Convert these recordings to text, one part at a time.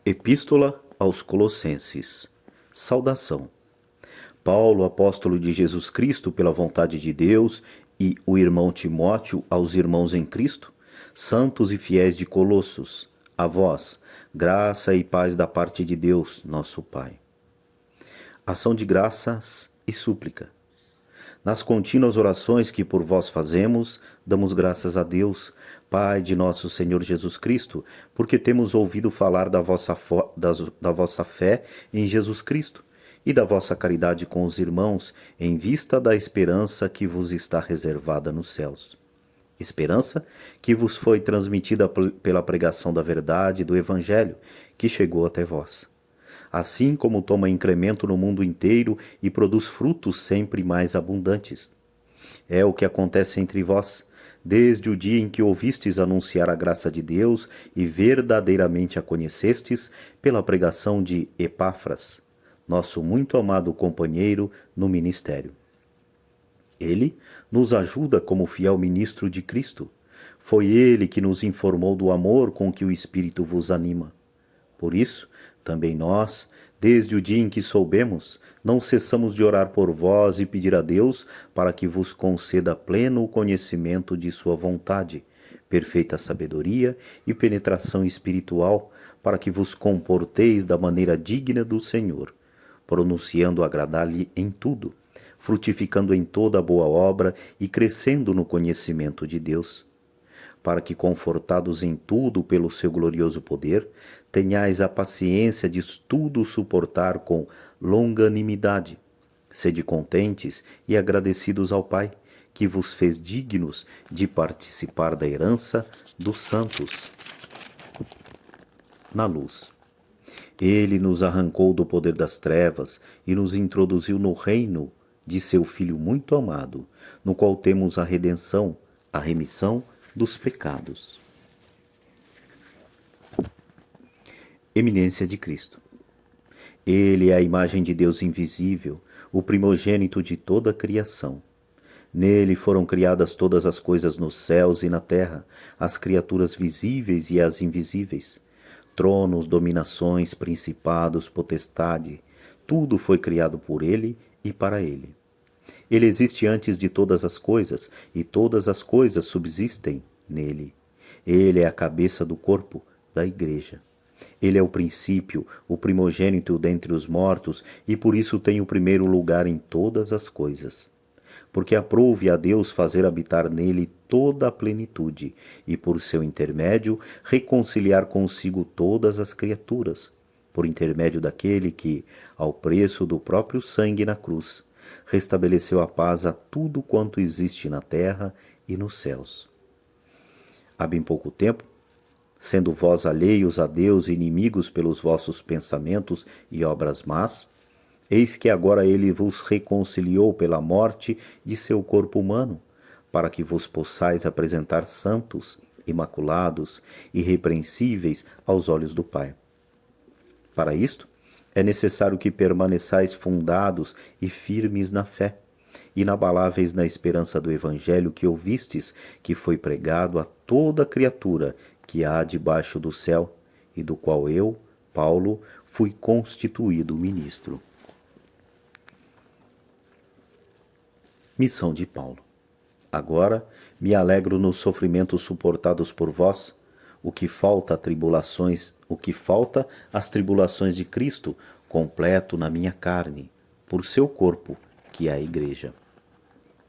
Epístola aos Colossenses. Saudação. Paulo, apóstolo de Jesus Cristo pela vontade de Deus, e o irmão Timóteo aos irmãos em Cristo, santos e fiéis de Colossos, a vós, graça e paz da parte de Deus, nosso Pai. Ação de graças e súplica. Nas contínuas orações que por vós fazemos, damos graças a Deus, Pai de nosso Senhor Jesus Cristo, porque temos ouvido falar da vossa fé em Jesus Cristo e da vossa caridade com os irmãos, em vista da esperança que vos está reservada nos céus. Esperança que vos foi transmitida pela pregação da verdade do Evangelho, que chegou até vós. Assim como toma incremento no mundo inteiro e produz frutos sempre mais abundantes. É o que acontece entre vós, desde o dia em que ouvistes anunciar a graça de Deus e verdadeiramente a conhecestes pela pregação de Epáfras, nosso muito amado companheiro no ministério. Ele nos ajuda como fiel ministro de Cristo. Foi ele que nos informou do amor com que o Espírito vos anima. Por isso, também nós, desde o dia em que soubemos, não cessamos de orar por vós e pedir a Deus para que vos conceda pleno conhecimento de sua vontade, perfeita sabedoria e penetração espiritual, para que vos comporteis da maneira digna do Senhor, pronunciando agradar-lhe em tudo, frutificando em toda boa obra e crescendo no conhecimento de Deus, para que, confortados em tudo pelo seu glorioso poder, tenhais a paciência de tudo suportar com longanimidade. Sede contentes e agradecidos ao Pai, que vos fez dignos de participar da herança dos santos na luz. Ele nos arrancou do poder das trevas e nos introduziu no reino de seu Filho muito amado, no qual temos a redenção, a remissão dos pecados. Eminência de Cristo. Ele é a imagem de Deus invisível, o primogênito de toda a criação. Nele foram criadas todas as coisas nos céus e na terra, as criaturas visíveis e as invisíveis. Tronos, dominações, principados, potestade, tudo foi criado por ele e para ele. Ele existe antes de todas as coisas, e todas as coisas subsistem nele. Ele é a cabeça do corpo, da Igreja. Ele é o princípio, o primogênito dentre os mortos, e por isso tem o primeiro lugar em todas as coisas. Porque aprouve a Deus fazer habitar nele toda a plenitude, e por seu intermédio reconciliar consigo todas as criaturas, por intermédio daquele que, ao preço do próprio sangue na cruz, restabeleceu a paz a tudo quanto existe na terra e nos céus. Há bem pouco tempo, sendo vós alheios a Deus e inimigos pelos vossos pensamentos e obras más, eis que agora ele vos reconciliou pela morte de seu corpo humano, para que vos possais apresentar santos, imaculados, irrepreensíveis aos olhos do Pai. Para isto, é necessário que permaneçais fundados e firmes na fé, inabaláveis na esperança do Evangelho que ouvistes, que foi pregado a toda criatura que há debaixo do céu, e do qual eu, Paulo, fui constituído ministro. Missão de Paulo. Agora me alegro nos sofrimentos suportados por vós, o que falta às tribulações de Cristo, completo na minha carne, por seu corpo, que é a Igreja.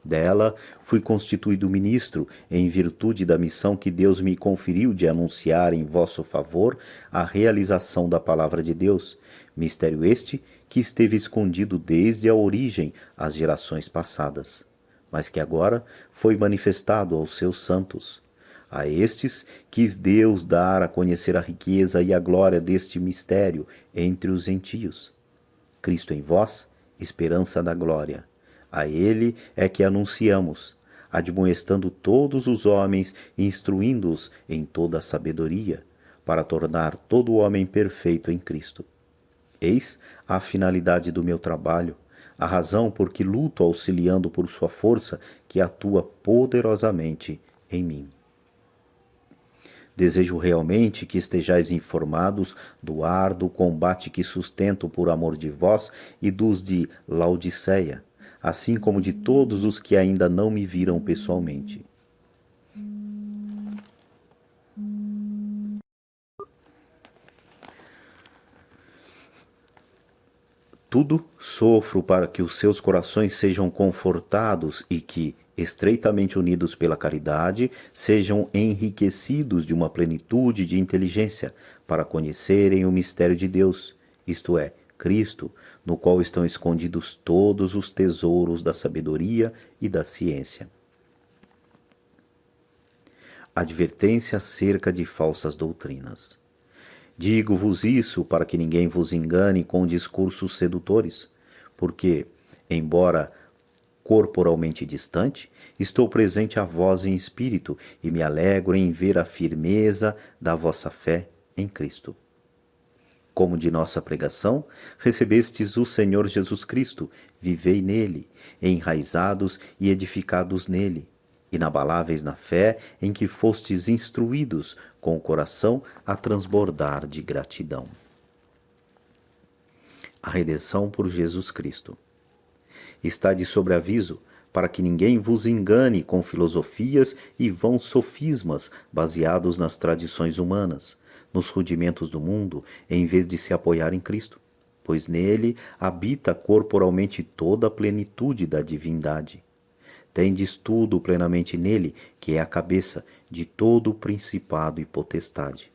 Dela fui constituído ministro, em virtude da missão que Deus me conferiu de anunciar em vosso favor a realização da palavra de Deus, mistério este que esteve escondido desde a origem às gerações passadas, mas que agora foi manifestado aos seus santos. A estes quis Deus dar a conhecer a riqueza e a glória deste mistério entre os gentios. Cristo em vós, esperança da glória. A ele é que anunciamos, admoestando todos os homens e instruindo-os em toda a sabedoria, para tornar todo homem perfeito em Cristo. Eis a finalidade do meu trabalho, a razão por que luto auxiliando por sua força que atua poderosamente em mim. Desejo realmente que estejais informados do árduo combate que sustento por amor de vós e dos de Laodiceia, assim como de todos os que ainda não me viram pessoalmente. Tudo sofro para que os seus corações sejam confortados e que, estreitamente unidos pela caridade, sejam enriquecidos de uma plenitude de inteligência para conhecerem o mistério de Deus, isto é, Cristo, no qual estão escondidos todos os tesouros da sabedoria e da ciência. Advertência acerca de falsas doutrinas. Digo-vos isso para que ninguém vos engane com discursos sedutores, porque, embora corporalmente distante, estou presente a vós em espírito e me alegro em ver a firmeza da vossa fé em Cristo. Como de nossa pregação, recebestes o Senhor Jesus Cristo, vivei nele, enraizados e edificados nele, inabaláveis na fé em que fostes instruídos, com o coração a transbordar de gratidão. A redenção por Jesus Cristo. Está de sobreaviso para que ninguém vos engane com filosofias e vãos sofismas baseados nas tradições humanas, nos rudimentos do mundo, em vez de se apoiar em Cristo, pois nele habita corporalmente toda a plenitude da divindade. Tendes tudo plenamente nele, que é a cabeça de todo o principado e potestade.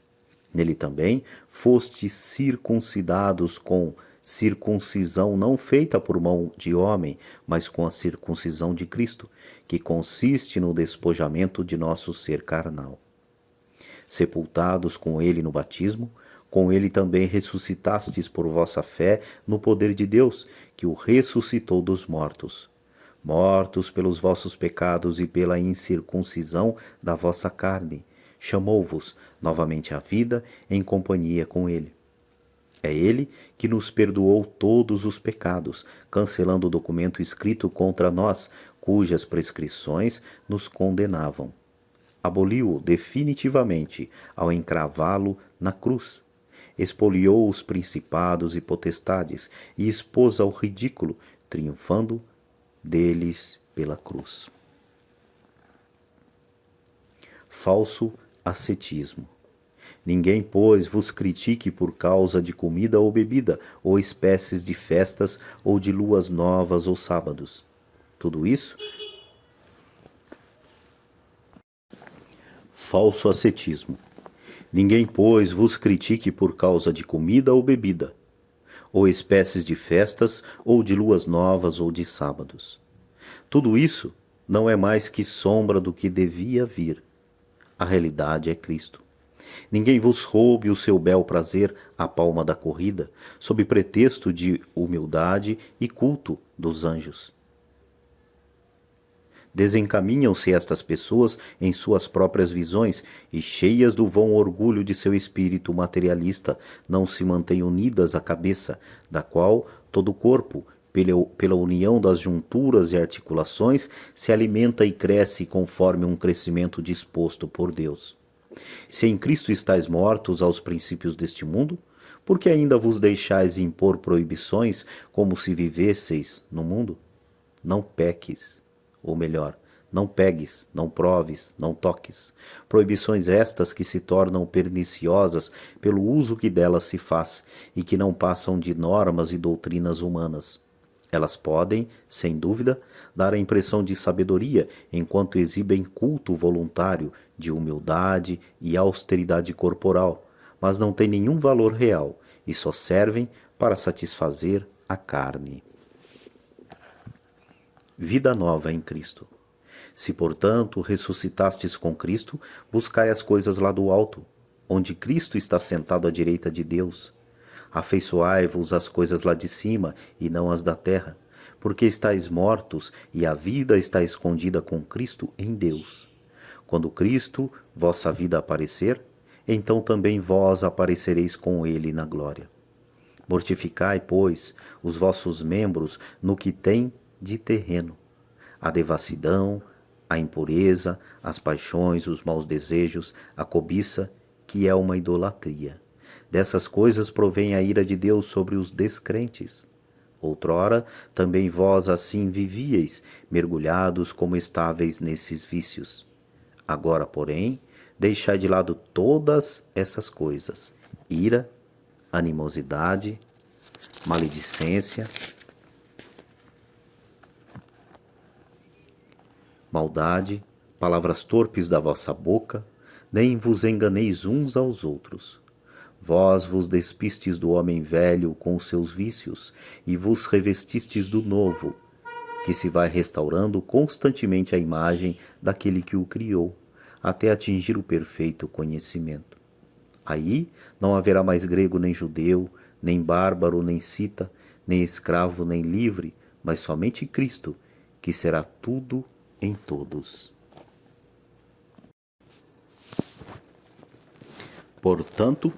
Nele também fostes circuncidados com circuncisão não feita por mão de homem, mas com a circuncisão de Cristo, que consiste no despojamento de nosso ser carnal. Sepultados com ele no batismo, com ele também ressuscitastes por vossa fé no poder de Deus, que o ressuscitou dos mortos. Mortos pelos vossos pecados e pela incircuncisão da vossa carne, chamou-vos novamente à vida em companhia com ele. É ele que nos perdoou todos os pecados, cancelando o documento escrito contra nós, cujas prescrições nos condenavam. Aboliu-o definitivamente ao encravá-lo na cruz. Expoliou os principados e potestades e expôs ao ridículo, triunfando deles pela cruz. Falso ascetismo. Ninguém, pois, vos critique por causa de comida ou bebida, ou espécies de festas, ou de luas novas ou sábados. Tudo isso? Falso ascetismo. Ninguém, pois, vos critique por causa de comida ou bebida, ou espécies de festas, ou de luas novas ou de sábados. Tudo isso não é mais que sombra do que devia vir. A realidade é Cristo. Ninguém vos roube o seu bel prazer à palma da corrida, sob pretexto de humildade e culto dos anjos. Desencaminham-se estas pessoas em suas próprias visões e, cheias do vão orgulho de seu espírito materialista, não se mantêm unidas à cabeça, da qual todo o corpo, pela união das junturas e articulações, se alimenta e cresce conforme um crescimento disposto por Deus. Se em Cristo estáis mortos aos princípios deste mundo, por que ainda vos deixais impor proibições como se vivesseis no mundo? Não peques, ou melhor, não pegues, não proves, não toques. Proibições estas que se tornam perniciosas pelo uso que delas se faz e que não passam de normas e doutrinas humanas. Elas podem, sem dúvida, dar a impressão de sabedoria enquanto exibem culto voluntário de humildade e austeridade corporal, mas não têm nenhum valor real e só servem para satisfazer a carne. Vida nova em Cristo. Se, portanto, ressuscitastes com Cristo, buscai as coisas lá do alto, onde Cristo está sentado à direita de Deus. Afeiçoai-vos às coisas lá de cima e não às da terra, porque estáis mortos e a vida está escondida com Cristo em Deus. Quando Cristo, vossa vida, aparecer, então também vós aparecereis com ele na glória. Mortificai, pois, os vossos membros no que tem de terreno: a devassidão, a impureza, as paixões, os maus desejos, a cobiça, que é uma idolatria. Dessas coisas provém a ira de Deus sobre os descrentes. Outrora, também vós assim vivíeis, mergulhados como estáveis nesses vícios. Agora, porém, deixai de lado todas essas coisas: ira, animosidade, maledicência, maldade, palavras torpes da vossa boca, nem vos enganeis uns aos outros. Vós vos despistes do homem velho com os seus vícios e vos revestistes do novo, que se vai restaurando constantemente a imagem daquele que o criou, até atingir o perfeito conhecimento. Aí não haverá mais grego nem judeu, nem bárbaro nem cita, nem escravo nem livre, mas somente Cristo, que será tudo em todos. Portanto,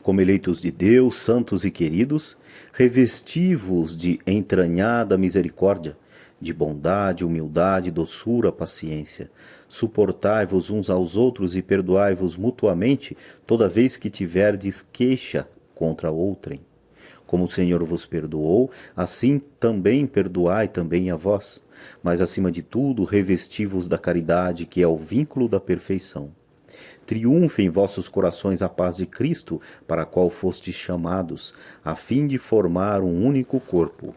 como eleitos de Deus, santos e queridos, revesti-vos de entranhada misericórdia, de bondade, humildade, doçura, paciência. Suportai-vos uns aos outros e perdoai-vos mutuamente toda vez que tiverdes queixa contra outrem. Como o Senhor vos perdoou, assim também perdoai também a vós. Mas, acima de tudo, revesti-vos da caridade, que é o vínculo da perfeição. Triunfe em vossos corações a paz de Cristo, para a qual fostes chamados, a fim de formar um único corpo.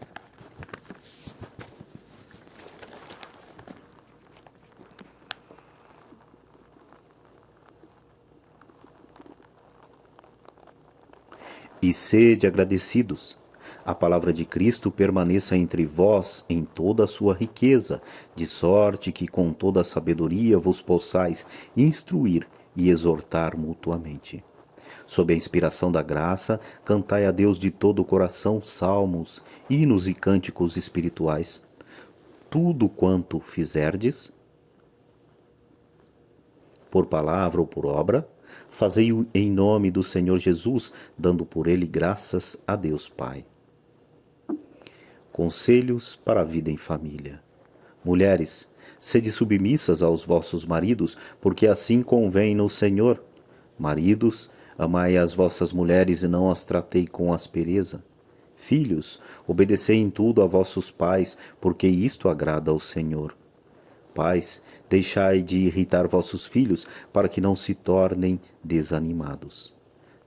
E sede agradecidos. A palavra de Cristo permaneça entre vós em toda a sua riqueza, de sorte que com toda a sabedoria vos possais instruir e exortar mutuamente. Sob a inspiração da graça, cantai a Deus de todo o coração salmos, hinos e cânticos espirituais. Tudo quanto fizerdes, por palavra ou por obra, fazei-o em nome do Senhor Jesus, dando por ele graças a Deus Pai. Conselhos para a vida em família. Mulheres, sede submissas aos vossos maridos, porque assim convém no Senhor. Maridos, amai as vossas mulheres e não as tratei com aspereza. Filhos, obedecei em tudo a vossos pais, porque isto agrada ao Senhor. Pais, deixai de irritar vossos filhos, para que não se tornem desanimados.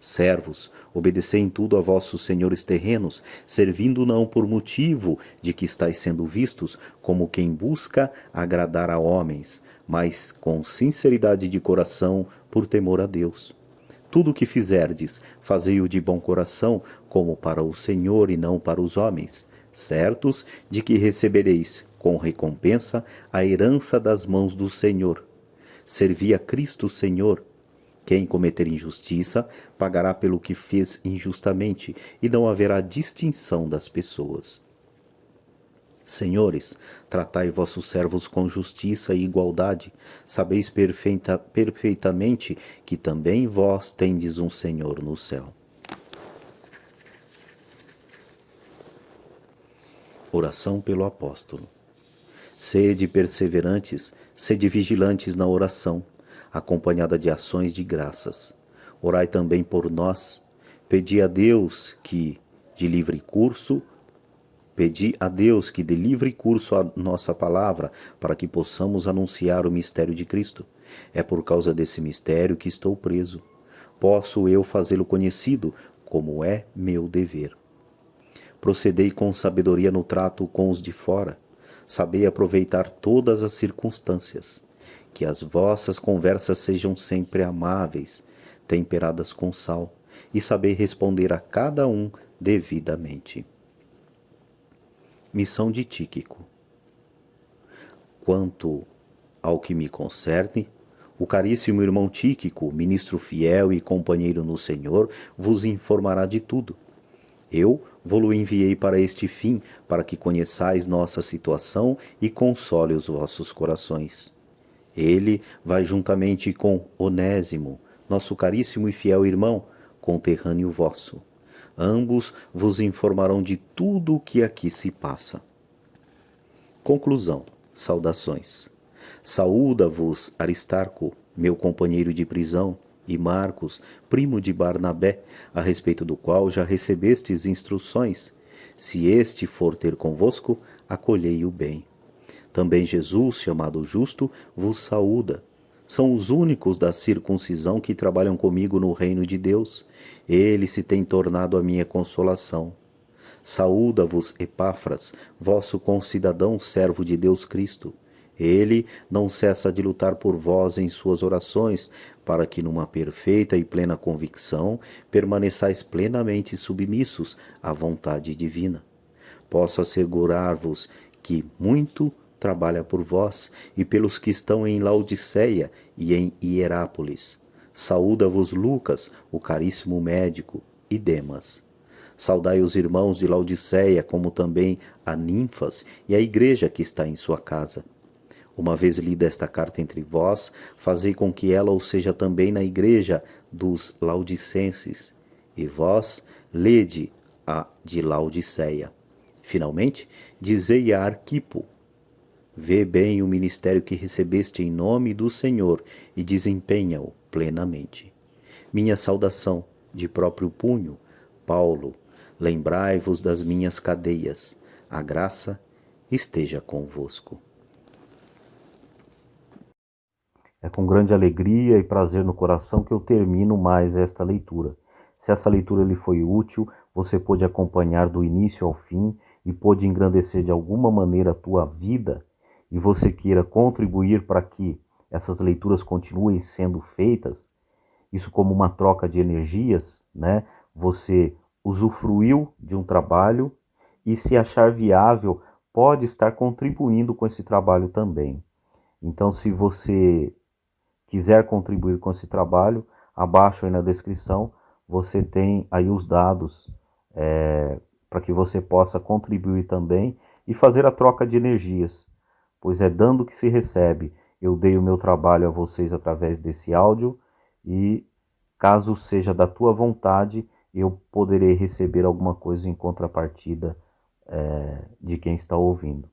Servos, obedecei em tudo a vossos senhores terrenos, servindo não por motivo de que estáis sendo vistos, como quem busca agradar a homens, mas com sinceridade de coração, por temor a Deus. Tudo o que fizerdes, fazei-o de bom coração, como para o Senhor e não para os homens, certos de que recebereis, com recompensa, a herança das mãos do Senhor. Servi a Cristo Senhor. Quem cometer injustiça, pagará pelo que fez injustamente, e não haverá distinção das pessoas. Senhores, tratai vossos servos com justiça e igualdade. Sabeis perfeitamente que também vós tendes um Senhor no céu. Oração pelo apóstolo. Sede perseverantes, sede vigilantes na oração, acompanhada de ações de graças. Orai também por nós. Pedi a Deus que de livre curso à nossa palavra, para que possamos anunciar o mistério de Cristo. É por causa desse mistério que estou preso. Posso eu fazê-lo conhecido, como é meu dever. Procedei com sabedoria no trato com os de fora. Sabei aproveitar todas as circunstâncias. Que as vossas conversas sejam sempre amáveis, temperadas com sal, e sabei responder a cada um devidamente. Missão de Tíquico. Quanto ao que me concerne, o caríssimo irmão Tíquico, ministro fiel e companheiro no Senhor, vos informará de tudo. Eu vou-lo enviei para este fim, para que conheçais nossa situação e console os vossos corações. Ele vai juntamente com Onésimo, nosso caríssimo e fiel irmão, conterrâneo vosso. Ambos vos informarão de tudo o que aqui se passa. Conclusão. Saudações. Saúda-vos Aristarco, meu companheiro de prisão, e Marcos, primo de Barnabé, a respeito do qual já recebestes instruções. Se este for ter convosco, acolhei-o bem. Também Jesus, chamado Justo, vos saúda. São os únicos da circuncisão que trabalham comigo no reino de Deus. Ele se tem tornado a minha consolação. Saúda-vos Epáfras, vosso concidadão servo de Deus Cristo. Ele não cessa de lutar por vós em suas orações, para que numa perfeita e plena convicção permaneçais plenamente submissos à vontade divina. Posso assegurar-vos que muito trabalha por vós e pelos que estão em Laodiceia e em Hierápolis. Saúda-vos Lucas, o caríssimo médico, e Demas. Saudai os irmãos de Laodiceia, como também a Ninfas e a igreja que está em sua casa. Uma vez lida esta carta entre vós, fazei com que ela o seja também na igreja dos Laodicenses, e vós lede a de Laodiceia. Finalmente, dizei a Arquipo: vê bem o ministério que recebeste em nome do Senhor e desempenha-o plenamente. Minha saudação, de próprio punho, Paulo, lembrai-vos das minhas cadeias. A graça esteja convosco. É com grande alegria e prazer no coração que eu termino mais esta leitura. Se essa leitura lhe foi útil, você pôde acompanhar do início ao fim e pôde engrandecer de alguma maneira a tua vida, e você queira contribuir para que essas leituras continuem sendo feitas, isso como uma troca de energias, né? Você usufruiu de um trabalho e, se achar viável, pode estar contribuindo com esse trabalho também. Então, se você quiser contribuir com esse trabalho, abaixo aí na descrição você tem aí os dados para que você possa contribuir também e fazer a troca de energias, pois é dando que se recebe. Eu dei o meu trabalho a vocês através desse áudio e, caso seja da tua vontade, eu poderei receber alguma coisa em contrapartida de quem está ouvindo.